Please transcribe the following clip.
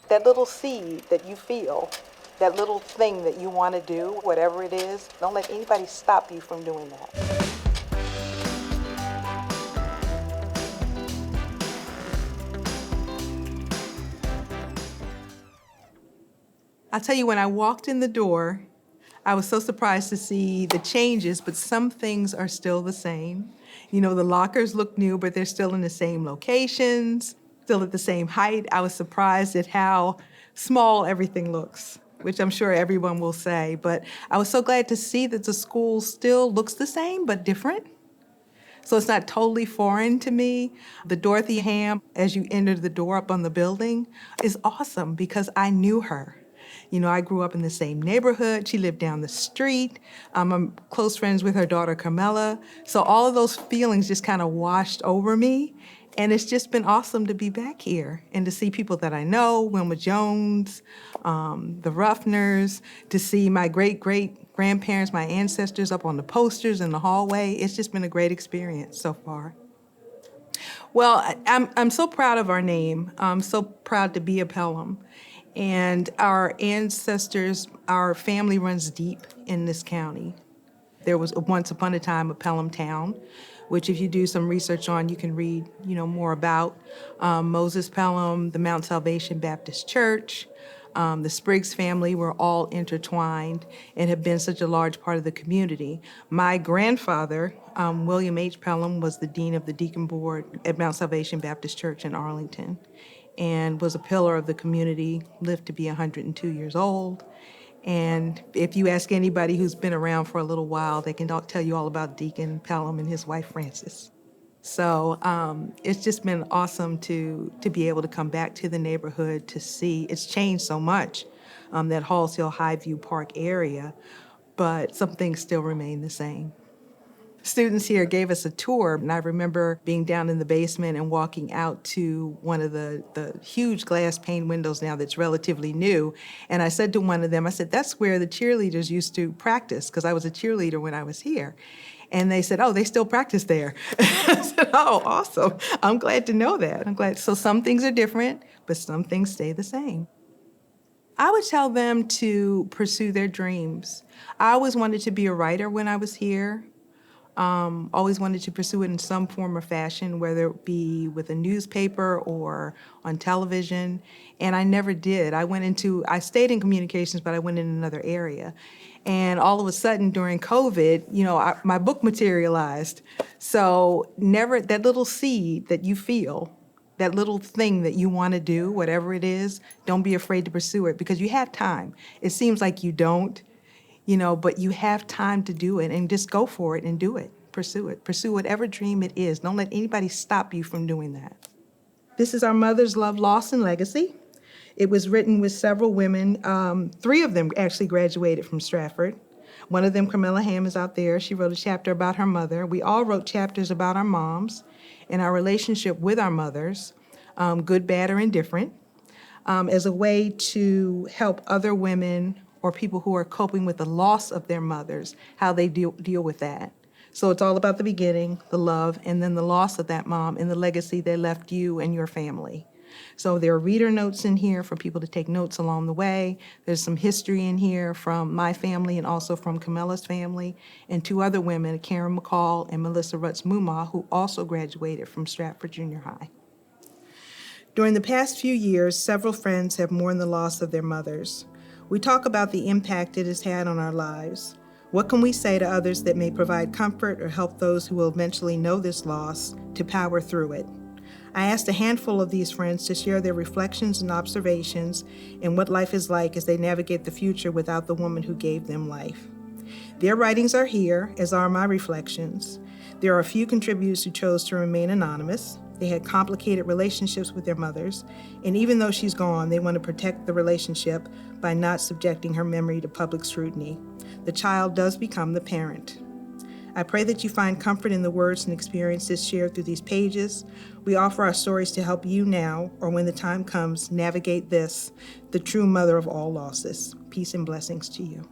that little seed that you feel, that little thing that you want to do, whatever it is, don't let anybody stop you from doing that. I'll tell you, when I walked in the door, I was so surprised to see the changes, but some things are still the same. You know, the lockers look new, but they're still in the same locations, still at the same height. I was surprised at how small everything looks, which I'm sure everyone will say. But I was so glad to see that the school still looks the same, but different. So it's not totally foreign to me. The Dorothy Ham, as you enter the door up on the building, is awesome because I knew her. You know, I grew up in the same neighborhood. She lived down the street. I'm close friends with her daughter, Carmela. So all of those feelings just kind of washed over me. And it's just been awesome to be back here and to see people that I know, Wilma Jones, the Ruffners, to see my great-great-grandparents, my ancestors up on the posters in the hallway. It's just been a great experience so far. Well, I'm so proud of our name. I'm so proud to be a Pelham. And our ancestors, our family runs deep in this county. There was once upon a time a Pelham town, which if you do some research on, you can read, more about. Moses Pelham, the Mount Salvation Baptist Church, the Spriggs family were all intertwined and have been such a large part of the community. My grandfather, William H. Pelham, was the dean of the deacon board at Mount Salvation Baptist Church in Arlington and was a pillar of the community, lived to be 102 years old. And if you ask anybody who's been around for a little while, they can tell you all about Deacon Pelham and his wife, Frances. So it's just been awesome to be able to come back to the neighborhood to see. It's changed so much, that Halls Hill Highview Park area, but some things still remain the same. Students here gave us a tour, and I remember being down in the basement and walking out to one of the huge glass pane windows now that's relatively new. And I said to one of them, I said, that's where the cheerleaders used to practice, because I was a cheerleader when I was here. And they said, oh, they still practice there. I said, oh, awesome. I'm glad to know that. I'm glad. So some things are different, but some things stay the same. I would tell them to pursue their dreams. I always wanted to be a writer when I was here. Always wanted to pursue it in some form or fashion, whether it be with a newspaper or on television, and I never did. I stayed in communications, but I went in another area. And all of a sudden during COVID, my book materialized. So never, that little seed that you feel, that little thing that you want to do, whatever it is, don't be afraid to pursue it because you have time. It seems like you don't. But you have time to do it and just go for it and do it. Pursue it. Pursue whatever dream it is. Don't let anybody stop you from doing that. This is our Mother's Love, Loss, and Legacy. It was written with several women. 3 of them actually graduated from Stratford. One of them, Carmela Ham, is out there. She wrote a chapter about her mother. We all wrote chapters about our moms and our relationship with our mothers, good, bad, or indifferent, as a way to help other women or people who are coping with the loss of their mothers, how they deal with that. So it's all about the beginning, the love, and then the loss of that mom and the legacy they left you and your family. So there are reader notes in here for people to take notes along the way. There's some history in here from my family and also from Camilla's family, and 2 other women, Karen McCall and Melissa Rutz-Mumma, who also graduated from Stratford Junior High. During the past few years, several friends have mourned the loss of their mothers. We talk about the impact it has had on our lives. What can we say to others that may provide comfort or help those who will eventually know this loss to power through it? I asked a handful of these friends to share their reflections and observations and what life is like as they navigate the future without the woman who gave them life. Their writings are here, as are my reflections. There are a few contributors who chose to remain anonymous. They had complicated relationships with their mothers, and even though she's gone, they want to protect the relationship by not subjecting her memory to public scrutiny. The child does become the parent. I pray that you find comfort in the words and experiences shared through these pages. We offer our stories to help you now, or when the time comes, navigate this, the true mother of all losses. Peace and blessings to you.